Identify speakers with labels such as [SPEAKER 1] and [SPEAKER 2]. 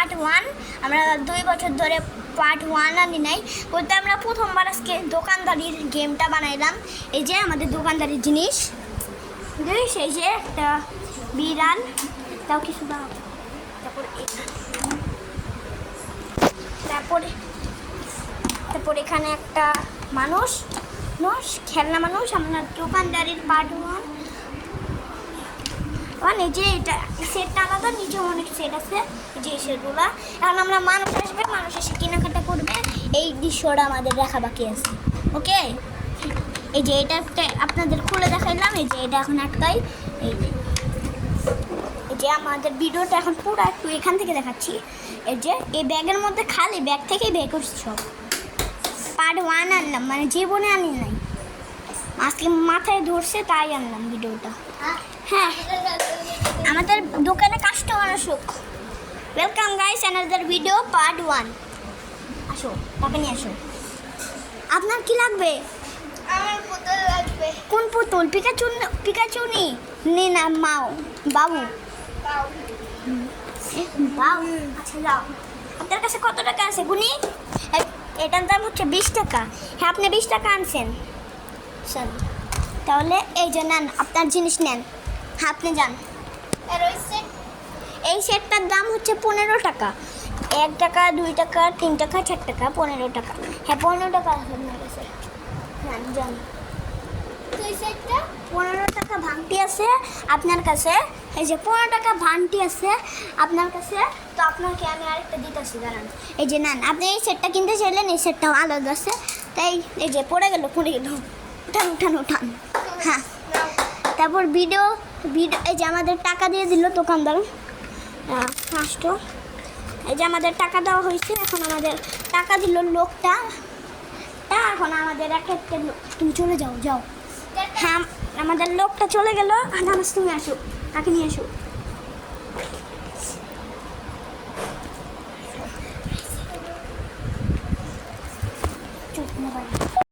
[SPEAKER 1] Part 1। আমরা 2 বছর ধরে পার্ট 1 আনি নাই, বলতে আমরা প্রথমবার আজকে দোকানদারির গেমটা বানাইলাম। এই যে আমাদের দোকানদারির জিনিস, এই যে একটা বিড়াল, তাও কিছু দাও। তারপর এখানে একটা মানুষ, খেলনা মানুষ। আমরা দোকানদারির পার্ট 1 মানে যে এটা সেটটা আলাদা, নিচে অনেক সেট আছে, যে সেটগুলো। এখন আমরা মানুষ আসবে, মানুষ এসে কেনাকাটা করবে, এই দৃশ্যটা আমাদের দেখা বাকি আছে। ওকে, এই যে এটা আপনাদের খুলে দেখাইলাম। এই যে এটা এখন একটাই, এই যে আমাদের ভিডিওটা এখন পুরো একটু এখান থেকে দেখাচ্ছি। এই যে এই ব্যাগের মধ্যে খালি ব্যাগ থেকেই বের করছি সব। পার্ট 1 আনলাম, মানে জীবনে আনি নাই, আজকে মাথায় ধরছে তাই আনলাম ভিডিওটা। হ্যাঁ, আমাদের দোকানে কাস্টমার আসুক। Welcome guys, another video part 1। আসো, টাকা নিয়ে আসো। আপনার কি লাগবে?
[SPEAKER 2] আমার পুতুল লাগবে।
[SPEAKER 1] কোন পুতুল? পিকাচু নি না মাও বাবু। বাবু, আচ্ছা যাও। আপনার কাছে কত টাকা আছে গুনি? এটার দাম হচ্ছে 20 টাকা। হ্যাঁ, আপনি 20 টাকা আনছেন স্যার, তাহলে এই যে নেন, আপনার জিনিস নেন। হ্যাঁ, আপনি যান।
[SPEAKER 2] আর ওই সেট,
[SPEAKER 1] এই সেটটার দাম হচ্ছে 15 টাকা। 1 টাকা, 2 টাকা, 3 টাকা, 4 টাকা, 15 টাকা। হ্যাঁ, 15 টাকা আছে আপনার কাছে। যান যান।
[SPEAKER 2] ওই সেটটা
[SPEAKER 1] 15 টাকা ভাঙটি আছে আপনার কাছে। এই যে 15 টাকা ভাঙটি আছে আপনার কাছে, তো আপনাকে আমি আরেকটা দিতেছি, দাঁড়ান। এই যে নেন, আপনি এই সেটটা কিনতে চাইলেন, এই সেটটাও আলাদা আছে, তাই এই যে পড়ে গেল। উঠান। হ্যাঁ, তারপর ভিডিও এই যে আমাদের টাকা দিয়ে দিল দোকানদার ফার্স্ট। এই যে আমাদের টাকা দেওয়া হয়েছে, এখন আমাদের টাকা দিল লোকটা। এখন আমাদের একটা তুমি চলে যাও। হ্যাঁ, আমাদের লোকটা চলে গেল। নামাজ, তুমি আসো, তাকে নিয়ে আসো।